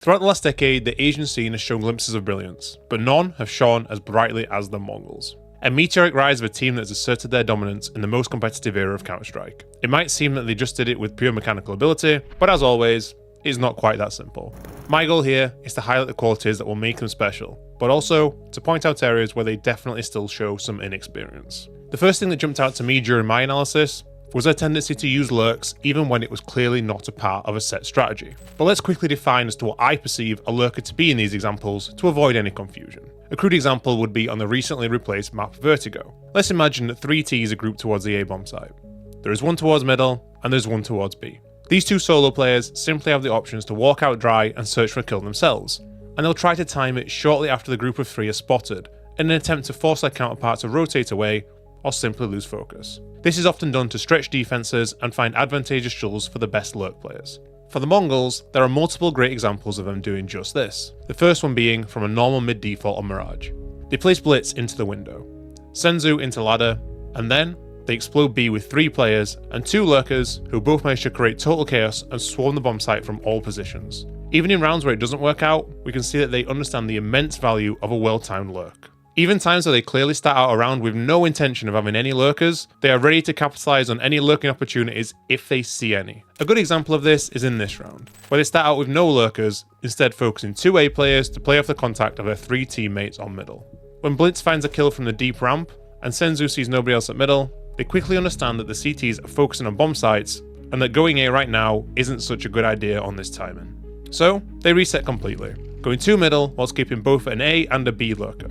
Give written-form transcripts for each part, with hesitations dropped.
Throughout the last decade, the Asian scene has shown glimpses of brilliance, but none have shone as brightly as the Mongols. A meteoric rise of a team that has asserted their dominance in the most competitive era of Counter-Strike. It might seem that they just did it with pure mechanical ability, but as always, it's not quite that simple. My goal here is to highlight the qualities that will make them special, but also to point out areas where they definitely still show some inexperience. The first thing that jumped out to me during my analysis was their tendency to use lurks even when it was clearly not a part of a set strategy. But let's quickly define as to what I perceive a lurker to be in these examples to avoid any confusion. A crude example would be on the recently replaced map Vertigo. Let's imagine that 3 Ts are grouped towards the A bomb site. There is one towards middle, and there's one towards B. These 2 solo players simply have the options to walk out dry and search for a kill themselves, and they'll try to time it shortly after the group of 3 are spotted, in an attempt to force their counterpart to rotate away or simply lose focus. This is often done to stretch defenses and find advantageous shuttles for the best lurk players. For the Mongols, there are multiple great examples of them doing just this, the first one being from a normal mid default on Mirage. They place Blitz into the window, Senzu into ladder, and then they explode B with 3 players and 2 lurkers who both manage to create total chaos and swarm the bomb site from all positions. Even in rounds where it doesn't work out, we can see that they understand the immense value of a well-timed lurk. Even times where they clearly start out a round with no intention of having any lurkers, they are ready to capitalise on any lurking opportunities if they see any. A good example of this is in this round, where they start out with no lurkers, instead focusing 2 A players to play off the contact of their 3 teammates on middle. When Blitz finds a kill from the deep ramp, and Senzu sees nobody else at middle, they quickly understand that the CTs are focusing on bomb sites, and that going A right now isn't such a good idea on this timing. So, they reset completely, going 2 middle whilst keeping both an A and a B lurker.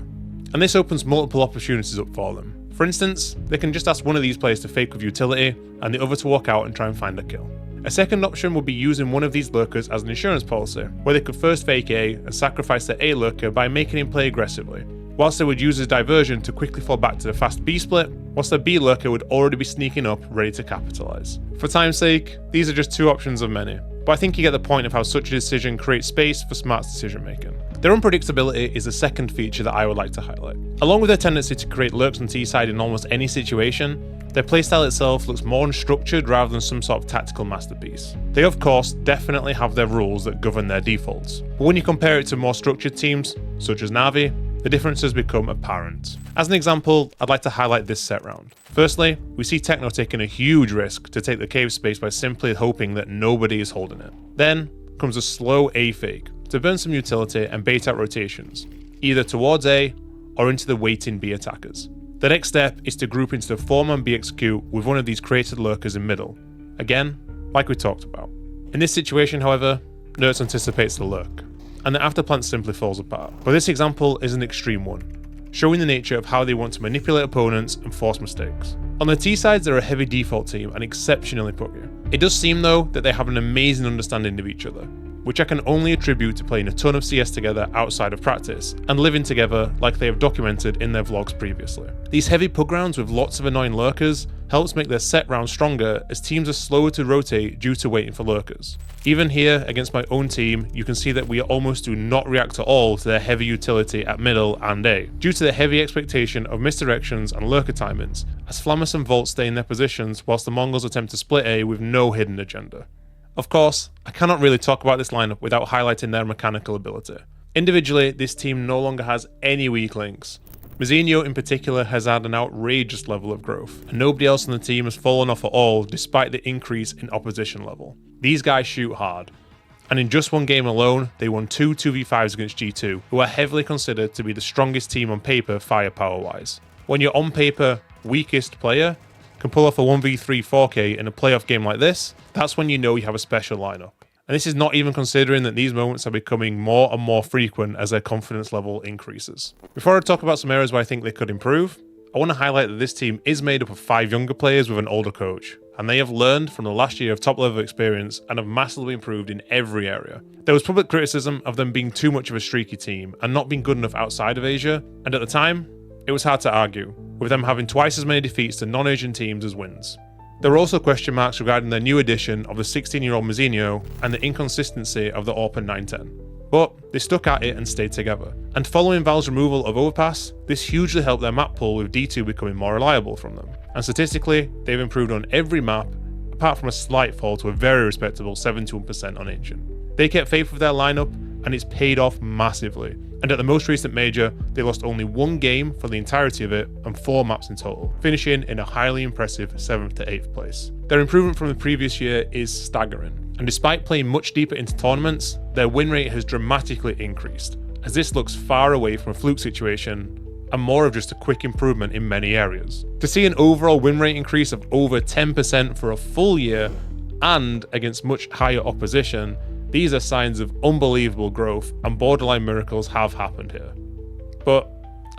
And this opens multiple opportunities up for them. For instance, they can just ask one of these players to fake with utility, and the other to walk out and try and find a kill. A second option would be using one of these lurkers as an insurance policy, where they could first fake A and sacrifice their A lurker by making him play aggressively, whilst they would use his diversion to quickly fall back to the fast B split, whilst their B lurker would already be sneaking up ready to capitalise. For time's sake, these are just 2 options of many, but I think you get the point of how such a decision creates space for smart decision making. Their unpredictability is the second feature that I would like to highlight. Along with their tendency to create lurks on T-side in almost any situation, their playstyle itself looks more unstructured rather than some sort of tactical masterpiece. They of course definitely have their rules that govern their defaults, but when you compare it to more structured teams, such as Na'Vi, the differences become apparent. As an example, I'd like to highlight this set round. Firstly, we see Techno taking a huge risk to take the cave space by simply hoping that nobody is holding it. Then comes a slow A fake to burn some utility and bait out rotations, either towards A or into the waiting B attackers. The next step is to group into the 4-man B execute with one of these created lurkers in middle. Again, like we talked about. In this situation, however, Nerds anticipates the lurk, and the afterplant simply falls apart. But this example is an extreme one, showing the nature of how they want to manipulate opponents and force mistakes. On the T sides, they're a heavy default team and exceptionally Pogy. It does seem though that they have an amazing understanding of each other, which I can only attribute to playing a ton of CS together outside of practice, and living together like they have documented in their vlogs previously. These heavy pug rounds with lots of annoying lurkers helps make their set rounds stronger, as teams are slower to rotate due to waiting for lurkers. Even here, against my own team, you can see that we almost do not react at all to their heavy utility at middle and A, due to the heavy expectation of misdirections and lurker timings, as Flammus and Volt stay in their positions whilst the Mongols attempt to split A with no hidden agenda. Of course, I cannot really talk about this lineup without highlighting their mechanical ability. Individually, this team no longer has any weak links. Mizinho in particular has had an outrageous level of growth, and nobody else on the team has fallen off at all despite the increase in opposition level. These guys shoot hard, and in just one game alone, they won 2 2v5s against G2, who are heavily considered to be the strongest team on paper firepower-wise. When your on paper weakest player can pull off a 1v3 4K in a playoff game like this, that's when you know you have a special lineup. And this is not even considering that these moments are becoming more and more frequent as their confidence level increases. Before I talk about some areas where I think they could improve, I want to highlight that this team is made up of 5 younger players with an older coach, and they have learned from the last year of top level experience and have massively improved in every area. There was public criticism of them being too much of a streaky team and not being good enough outside of Asia, and at the time, it was hard to argue, with them having twice as many defeats to non-Asian teams as wins. There were also question marks regarding their new addition of the 16-year-old Mizinho and the inconsistency of the Orphan 910. But they stuck at it and stayed together. And following Valve's removal of Overpass, this hugely helped their map pool, with D2 becoming more reliable from them. And statistically, they've improved on every map, apart from a slight fall to a very respectable 71% on Ancient. They kept faith with their lineup, and it's paid off massively. And at the most recent major, they lost only 1 game for the entirety of it and 4 maps in total, finishing in a highly impressive 7th to 8th place. Their improvement from the previous year is staggering, and despite playing much deeper into tournaments, their win rate has dramatically increased, as this looks far away from a fluke situation and more of just a quick improvement in many areas. To see an overall win rate increase of over 10% for a full year and against much higher opposition, these are signs of unbelievable growth, and borderline miracles have happened here. But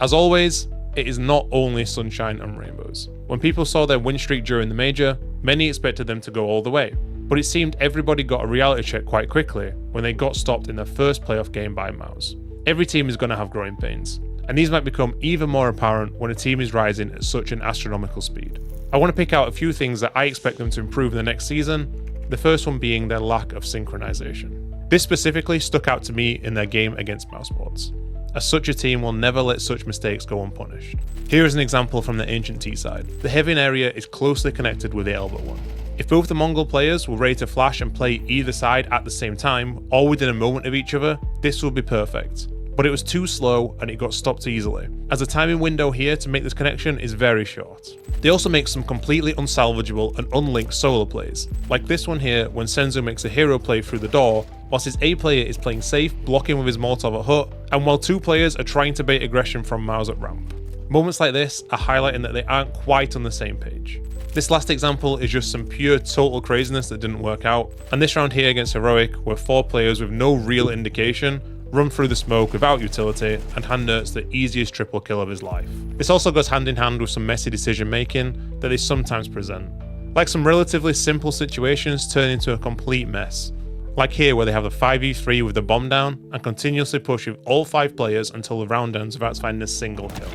as always, it is not only sunshine and rainbows. When people saw their win streak during the major, many expected them to go all the way, but it seemed everybody got a reality check quite quickly when they got stopped in their first playoff game by MongolZ. Every team is going to have growing pains, and these might become even more apparent when a team is rising at such an astronomical speed. I want to pick out a few things that I expect them to improve in the next season, the first one being their lack of synchronization. This specifically stuck out to me in their game against Mousebots, as such a team will never let such mistakes go unpunished. Here is an example from the Ancient T side. The Heaven area is closely connected with the Elbow one. If both the Mongol players were ready to flash and play either side at the same time, or within a moment of each other, this would be perfect. But it was too slow and it got stopped easily, as the timing window here to make this connection is very short. They also make some completely unsalvageable and unlinked solo plays, like this one here when Senzu makes a hero play through the door, whilst his A player is playing safe, blocking with his Molotov at hut, and while 2 players are trying to bait aggression from Mouse at ramp. Moments like this are highlighting that they aren't quite on the same page. This last example is just some pure total craziness that didn't work out, and this round here against Heroic, where 4 players with no real indication run through the smoke without utility, and hand Nertz the easiest triple kill of his life. This also goes hand in hand with some messy decision making that they sometimes present, like some relatively simple situations turn into a complete mess, like here where they have the 5v3 with the bomb down and continuously push with all 5 players until the round ends without finding a single kill.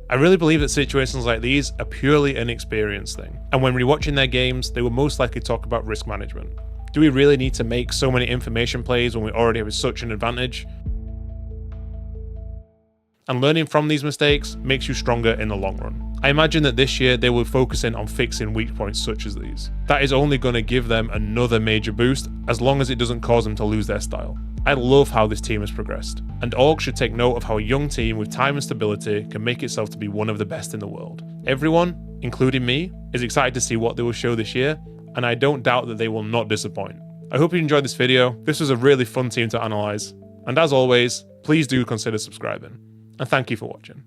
I really believe that situations like these are purely an experience thing, and when rewatching their games, they will most likely talk about risk management. Do we really need to make so many information plays when we already have such an advantage? And learning from these mistakes makes you stronger in the long run. I imagine that this year they will focus in on fixing weak points such as these. That is only going to give them another major boost, as long as it doesn't cause them to lose their style. I love how this team has progressed, and Org should take note of how a young team with time and stability can make itself to be one of the best in the world. Everyone, including me, is excited to see what they will show this year, and I don't doubt that they will not disappoint. I hope you enjoyed this video. This was a really fun team to analyze, and as always, please do consider subscribing, and thank you for watching.